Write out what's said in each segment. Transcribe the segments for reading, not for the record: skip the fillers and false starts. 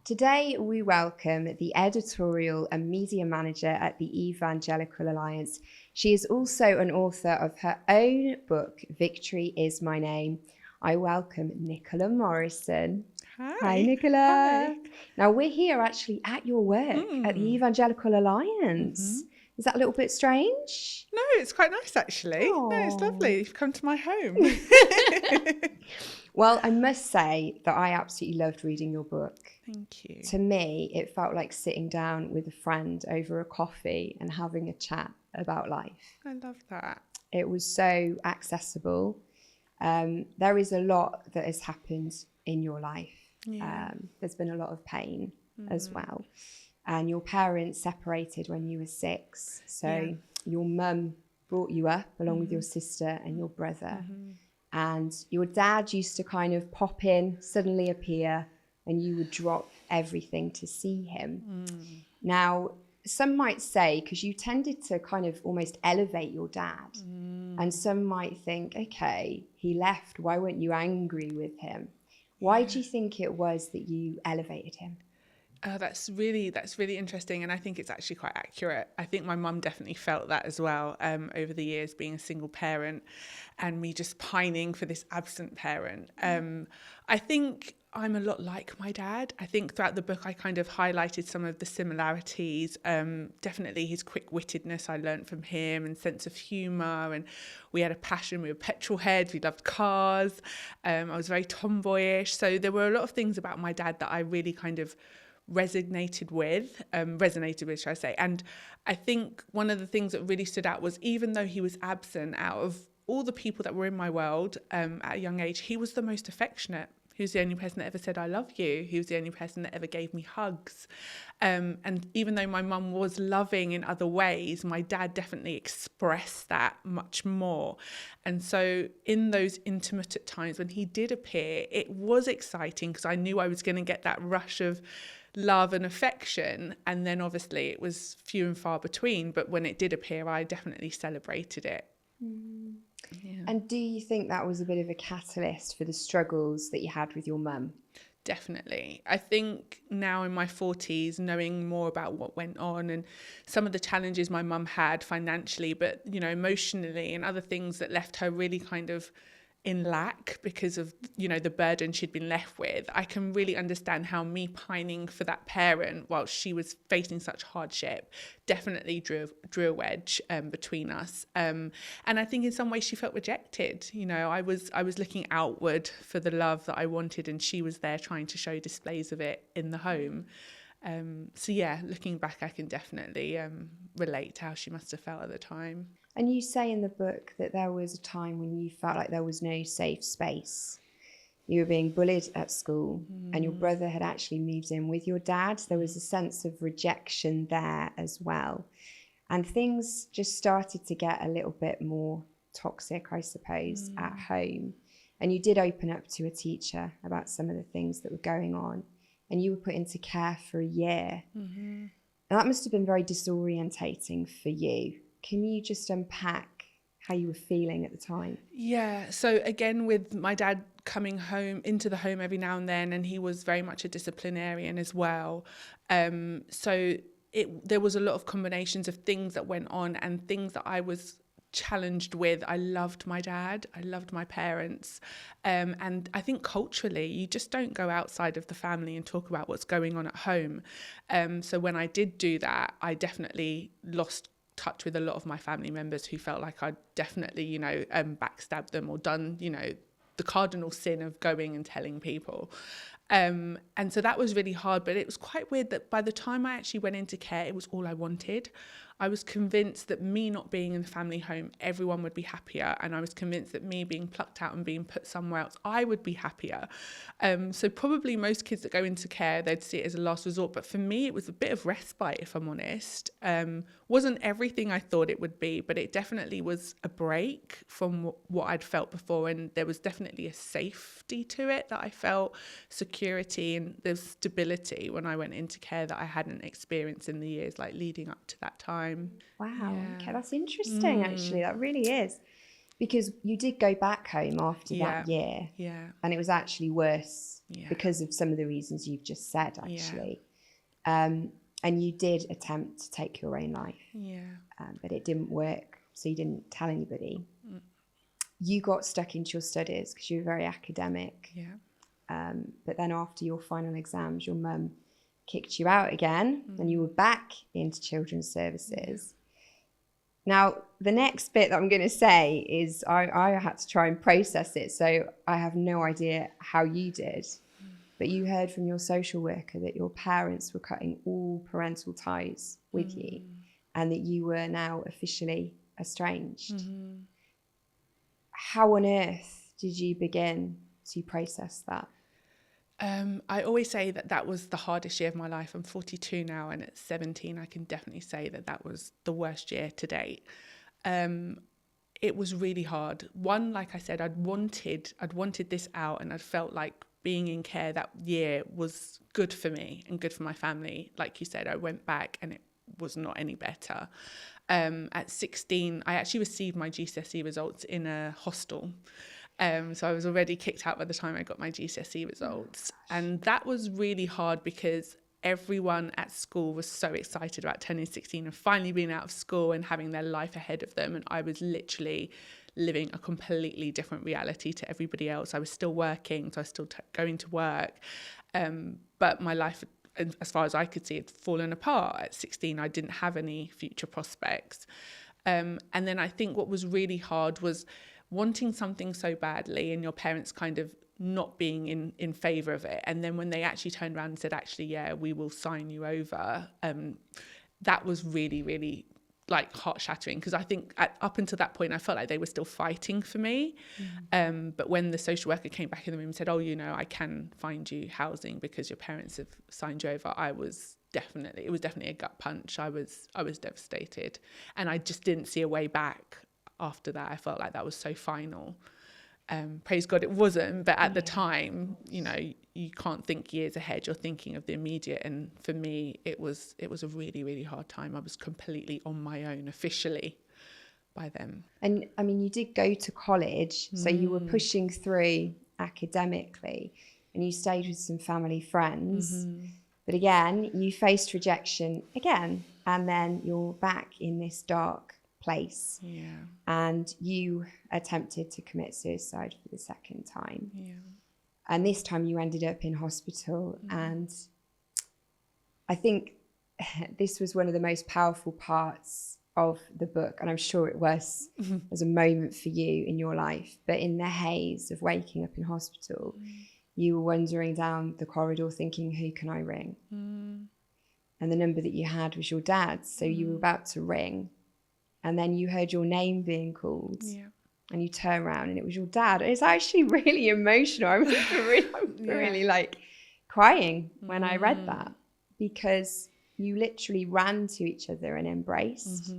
Today, we welcome the Editorial and Media Manager at the Evangelical Alliance. She is also an author of her own book, Victory Is My Name. I welcome Nicola Morrison. Hi, Nicola. Hi. Now, we're here actually at your work at the Evangelical Alliance. Is that a little bit strange? No, it's quite nice actually. No, it's lovely. You've come to my home. Well, I must say that I absolutely loved reading your book. Thank you. To me, it felt like sitting down with a friend over a coffee and having a chat about life. I love that. It was so accessible. There is a lot that has happened in your life. Yeah. There's been a lot of pain as well. And your parents separated when you were 6. So your mum brought you up along with your sister and your brother. And your dad used to kind of pop in, suddenly appear, and you would drop everything to see him. Now, some might say, because you tended to kind of almost elevate your dad, and some might think, okay, he left, why weren't you angry with him? Why do you think it was that you elevated him? That's really interesting, and I think it's actually quite accurate. I think my mum definitely felt that as well over the years, being a single parent and me just pining for this absent parent. I think I'm a lot like my dad. I think throughout the book I kind of highlighted some of the similarities. Definitely his quick-wittedness I learned from him, and sense of humour, and we had a passion. We were petrol heads, we loved cars. I was very tomboyish, so there were a lot of things about my dad that I really kind of resonated with, should I say. And I think one of the things that really stood out was, even though he was absent, out of all the people that were in my world at a young age, he was the most affectionate. He was the only person that ever said, I love you. He was the only person that ever gave me hugs. And even though my mum was loving in other ways, my dad definitely expressed that much more. And so in those intimate times when he did appear, it was exciting because I knew I was going to get that rush of love and affection. And then obviously it was few and far between. But when it did appear, I definitely celebrated it. Yeah. And do you think that was a bit of a catalyst for the struggles that you had with your mum? Definitely. I think now in my 40s, knowing more about what went on and some of the challenges my mum had financially, but, you know, emotionally and other things that left her really kind of in lack because of, you know, the burden she'd been left with, I can really understand how me pining for that parent while she was facing such hardship definitely drew a wedge between us. And I think in some ways she felt rejected. You know, I was looking outward for the love that I wanted, and she was there trying to show displays of it in the home. So yeah, looking back, I can definitely relate to how she must have felt at the time. And you say in the book that there was a time when you felt like there was no safe space. You were being bullied at school, and your brother had actually moved in with your dad. There was a sense of rejection there as well. And things just started to get a little bit more toxic, I suppose, at home. And you did open up to a teacher about some of the things that were going on. And you were put into care for a year. And that must have been very disorientating for you. Can you just unpack how you were feeling at the time? Yeah. So again, with my dad coming home into the home every now and then, and he was very much a disciplinarian as well. So there was a lot of combinations of things that went on and things that I was challenged with. I loved my dad, I loved my parents, and I think culturally you just don't go outside of the family and talk about what's going on at home. So when I did do that, I definitely lost touch with a lot of my family members who felt like I'd definitely, you know, backstabbed them or done, you know, the cardinal sin of going and telling people. And so that was really hard, but it was quite weird that by the time I actually went into care, it was all I wanted. I was convinced that me not being in the family home, everyone would be happier. And I was convinced that me being plucked out and being put somewhere else, I would be happier. So probably most kids that go into care, they'd see it as a last resort. But for me, it was a bit of respite, if I'm honest. Wasn't everything I thought it would be, but it definitely was a break from what I'd felt before. And there was definitely a safety to it that I felt, security, and there's stability when I went into care that I hadn't experienced in the years like leading up to that time. Wow, okay, that's interesting actually, that really is. Because you did go back home after Yeah. that year, Yeah. and it was actually worse Yeah. because of some of the reasons you've just said, actually. And you did attempt to take your own life, but it didn't work, so you didn't tell anybody. You got stuck into your studies because you were very academic. But then after your final exams, your mum kicked you out again, and you were back into children's services. Now, the next bit that I'm going to say is I had to try and process it, so I have no idea how you did. But you heard from your social worker that your parents were cutting all parental ties with you, and that you were now officially estranged. How on earth did you begin to process that? I always say that was the hardest year of my life. I'm 42 now, and at 17, I can definitely say that was the worst year to date. It was really hard. One, like I said, I'd wanted this out, and I'd felt like being in care that year was good for me and good for my family. Like you said, I went back and it was not any better. At 16, I actually received my GCSE results in a hostel. So I was already kicked out by the time I got my GCSE results. And that was really hard because everyone at school was so excited about turning 16 and finally being out of school and having their life ahead of them. And I was literally living a completely different reality to everybody else. I was still working, so I was still going to work. But my life, as far as I could see, had fallen apart. At 16, I didn't have any future prospects. And then I think what was really hard was wanting something so badly and your parents kind of not being in favour of it. And then when they actually turned around and said, actually, yeah, we will sign you over, that was really, really like heart-shattering, because I think up until that point I felt like they were still fighting for me. But when the social worker came back in the room and said, oh, I can find you housing because your parents have signed you over, it was definitely a gut punch. I was devastated, and I just didn't see a way back after that. I felt like that was so final. Praise God it wasn't, but at the time, you can't think years ahead, you're thinking of the immediate. And for me, it was a really, really hard time. I was completely on my own officially by then. And I mean, you did go to college, so you were pushing through academically, and you stayed with some family friends. But again, you faced rejection again, and then you're back in this dark place. And you attempted to commit suicide for the second time. And this time you ended up in hospital. And I think this was one of the most powerful parts of the book, and I'm sure it was as a moment for you in your life. But in the haze of waking up in hospital, you were wandering down the corridor thinking, who can I ring? And the number that you had was your dad's, so you were about to ring, and then you heard your name being called, and you turn around and it was your dad. It's actually really emotional. I remember really like crying when I read that, because you literally ran to each other and embraced.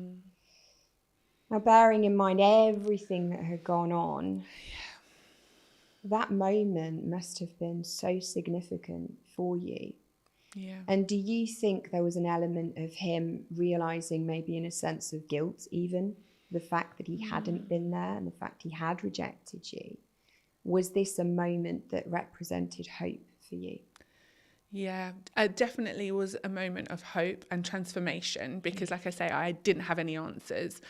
Now, bearing in mind everything that had gone on, that moment must have been so significant for you. And do you think there was an element of him realising, maybe in a sense of guilt even, the fact that he hadn't been there and the fact he had rejected you? Was this a moment that represented hope for you? Yeah, it definitely was a moment of hope and transformation, because like I say, I didn't have any answers.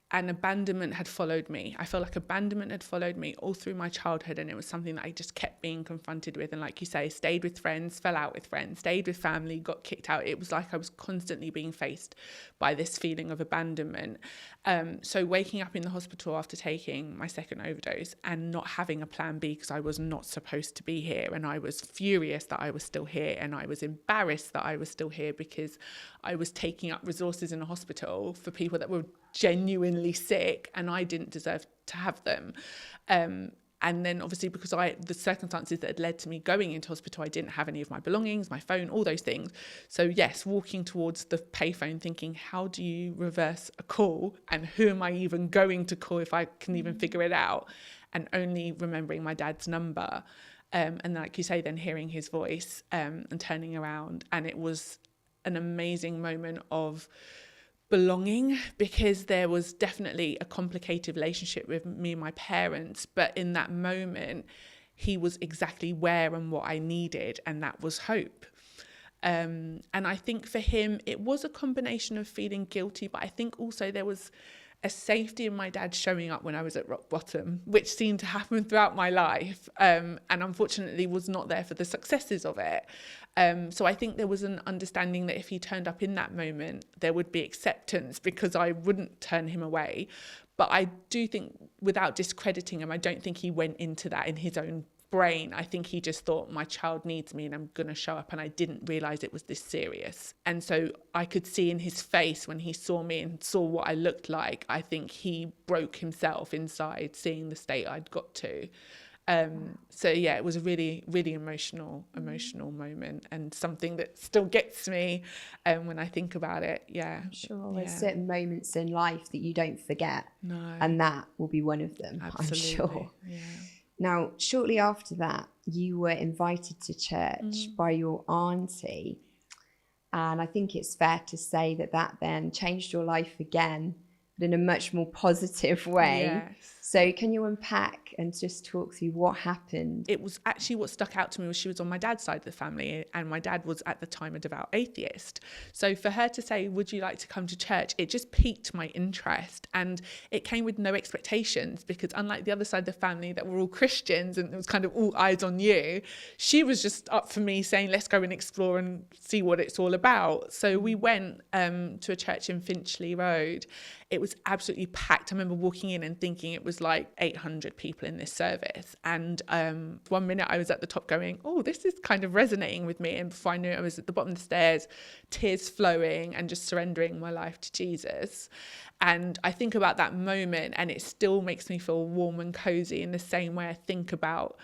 And abandonment had followed me. I felt like abandonment had followed me all through my childhood, and it was something that I just kept being confronted with. And like you say, stayed with friends, fell out with friends, stayed with family, got kicked out. It was like I was constantly being faced by this feeling of abandonment. So waking up in the hospital after taking my second overdose and not having a plan B, because I was not supposed to be here, and I was furious that I was still here, and I was embarrassed that I was still here, because I was taking up resources in a hospital for people that were genuinely sick, and I didn't deserve to have them. And then obviously, because the circumstances that had led to me going into hospital, I didn't have any of my belongings, my phone, all those things. So yes, walking towards the payphone thinking, how do you reverse a call, and who am I even going to call if I can even figure it out? And only remembering my dad's number. And like you say, then hearing his voice and turning around. And it was an amazing moment of belonging, because there was definitely a complicated relationship with me and my parents, but in that moment he was exactly where and what I needed, and that was hope. And I think for him it was a combination of feeling guilty, but I think also there was a safety in my dad showing up when I was at rock bottom, which seemed to happen throughout my life, and unfortunately was not there for the successes of it. So I think there was an understanding that if he turned up in that moment, there would be acceptance because I wouldn't turn him away. But I do think, without discrediting him, I don't think he went into that in his own brain. I think he just thought, my child needs me and I'm going to show up, and I didn't realise it was this serious. And so I could see in his face when he saw me and saw what I looked like, I think he broke himself inside seeing the state I'd got to. So yeah, it was a really, really emotional moment, and something that still gets me when I think about it. Yeah, I'm sure there's certain moments in life that you don't forget, no, and that will be one of them. Absolutely. I'm sure. Yeah. Now, shortly after that, you were invited to church by your auntie, and I think it's fair to say that that then changed your life again, but in a much more positive way. Yes. So can you unpack and just talk through what happened? It was actually, what stuck out to me was she was on my dad's side of the family, and my dad was at the time a devout atheist. So for her to say, would you like to come to church? It just piqued my interest, and it came with no expectations, because unlike the other side of the family that were all Christians and it was kind of all eyes on you, she was just up for me saying, let's go and explore and see what it's all about. So we went to a church in Finchley Road. It was absolutely packed. I remember walking in and thinking it was like 800 people in this service. And 1 minute I was at the top going, oh, this is kind of resonating with me. And before I knew it, I was at the bottom of the stairs, tears flowing and just surrendering my life to Jesus. And I think about that moment and it still makes me feel warm and cozy in the same way I think about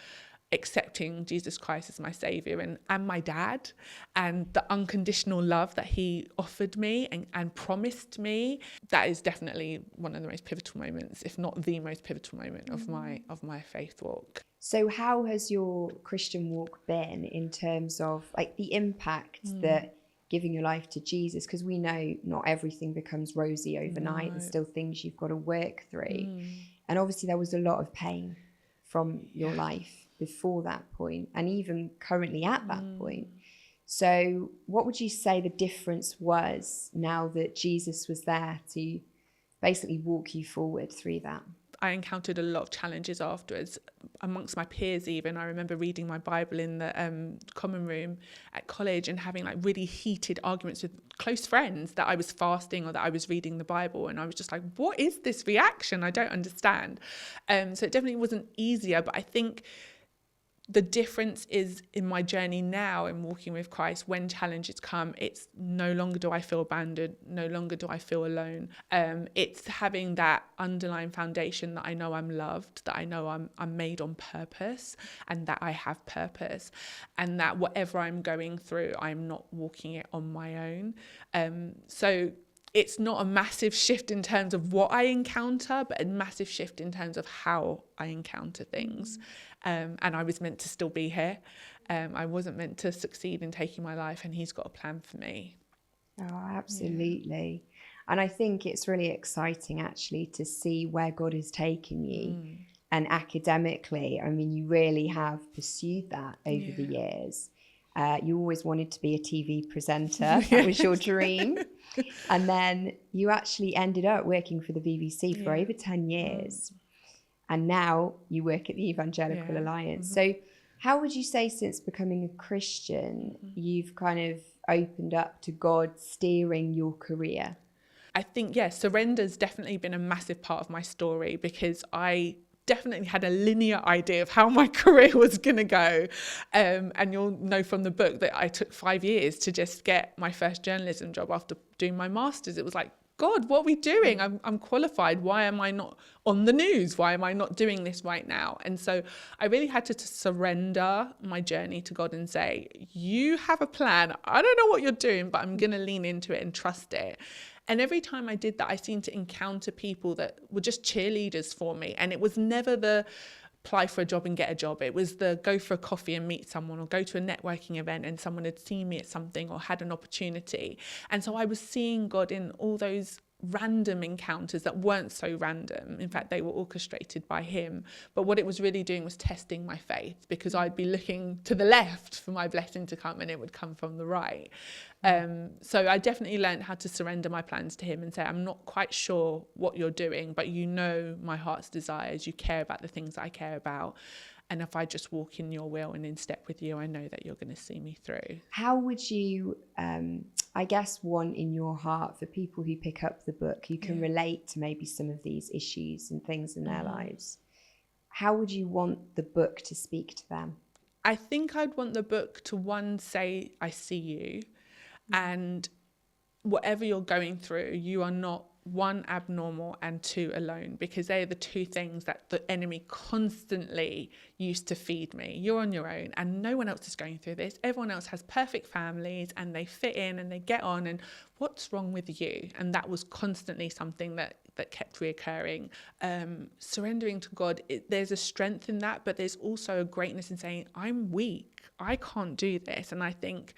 accepting Jesus Christ as my saviour and my dad, and the unconditional love that he offered me and promised me. That is definitely one of the most pivotal moments, if not the most pivotal moment of my faith walk. So how has your Christian walk been in terms of like the impact that giving your life to Jesus, because we know not everything becomes rosy overnight. There's still things you've got to work through. And obviously there was a lot of pain from your life before that point, and even currently at that point. So what would you say the difference was now that Jesus was there to basically walk you forward through that? I encountered a lot of challenges afterwards amongst my peers. Even I remember reading my Bible in the common room at college and having like really heated arguments with close friends that I was fasting or that I was reading the Bible, and I was just like, what is this reaction? I don't understand. So it definitely wasn't easier, but I think the difference is in my journey now in walking with Christ, when challenges come, it's no longer do I feel abandoned, no longer do I feel alone. It's having that underlying foundation that I know I'm loved, that I know I'm made on purpose, and that I have purpose, and that whatever I'm going through, I'm not walking it on my own. So it's not a massive shift in terms of what I encounter, but a massive shift in terms of how I encounter things. And I was meant to still be here. I wasn't meant to succeed in taking my life, and he's got a plan for me. Oh, absolutely. And I think it's really exciting actually to see where God is taking you. And academically, I mean, you really have pursued that over the years. You always wanted to be a TV presenter. That was your dream. And then you actually ended up working for the BBC for over 10 years. And now you work at the Evangelical Alliance. So how would you say since becoming a Christian, you've kind of opened up to God steering your career? I think, surrender's definitely been a massive part of my story, because I definitely had a linear idea of how my career was going to go. And you'll know from the book that I took 5 years to just get my first journalism job after doing my master's. It was like, God, what are we doing? I'm qualified. Why am I not on the news? Why am I not doing this right now? And so I really had to surrender my journey to God and say, you have a plan. I don't know what you're doing, but I'm going to lean into it and trust it. And every time I did that, I seemed to encounter people that were just cheerleaders for me. And it was never the apply for a job and get a job. It was the go for a coffee and meet someone, or go to a networking event and someone had seen me at something or had an opportunity. And so I was seeing God in all those random encounters that weren't so random. In fact, they were orchestrated by him. But what it was really doing was testing my faith, because I'd be looking to the left for my blessing to come and it would come from the right. So I definitely learned how to surrender my plans to him and say, I'm not quite sure what you're doing, but you know my heart's desires. You care about the things I care about. And if I just walk in your will and in step with you, I know that you're going to see me through. How would you, I guess, want in your heart for people who pick up the book, who can relate to maybe some of these issues and things in their lives, how would you want the book to speak to them? I think I'd want the book to, one, say, I see you. And whatever you're going through, you are not, one, abnormal, and two, alone, because they are the two things that the enemy constantly used to feed me. You're on your own and no one else is going through this. Everyone else has perfect families and they fit in and they get on, and what's wrong with you? And that was constantly something that kept reoccurring. Surrendering to God, there's a strength in that, but there's also a greatness in saying, I'm weak, I can't do this. And I think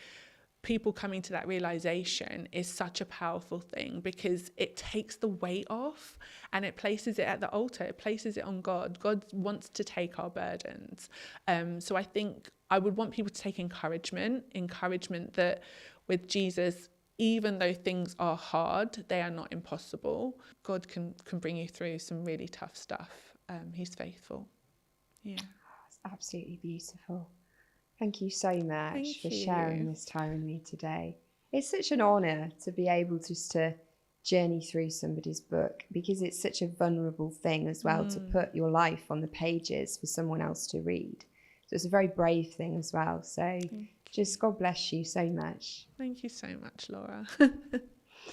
people coming to that realization is such a powerful thing, because it takes the weight off and it places it at the altar. It places it on God. God wants to take our burdens. So I think I would want people to take encouragement that with Jesus, even though things are hard, they are not impossible. God can bring you through some really tough stuff. He's faithful. Yeah. It's absolutely beautiful. Thank you so much for sharing this time with me today. It's such an honour to be able just to journey through somebody's book, because it's such a vulnerable thing as well to put your life on the pages for someone else to read. So it's a very brave thing as well. So just God bless you so much. Thank you so much, Laura. Thank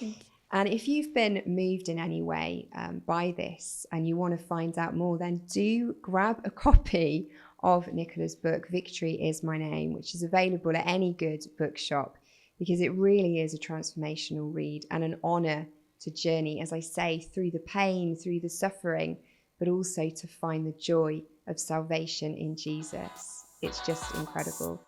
you. And if you've been moved in any way by this and you want to find out more, then do grab a copy of Nicola's book, Victory Is My Name, which is available at any good bookshop, because it really is a transformational read and an honour to journey, as I say, through the pain, through the suffering, but also to find the joy of salvation in Jesus. It's just incredible.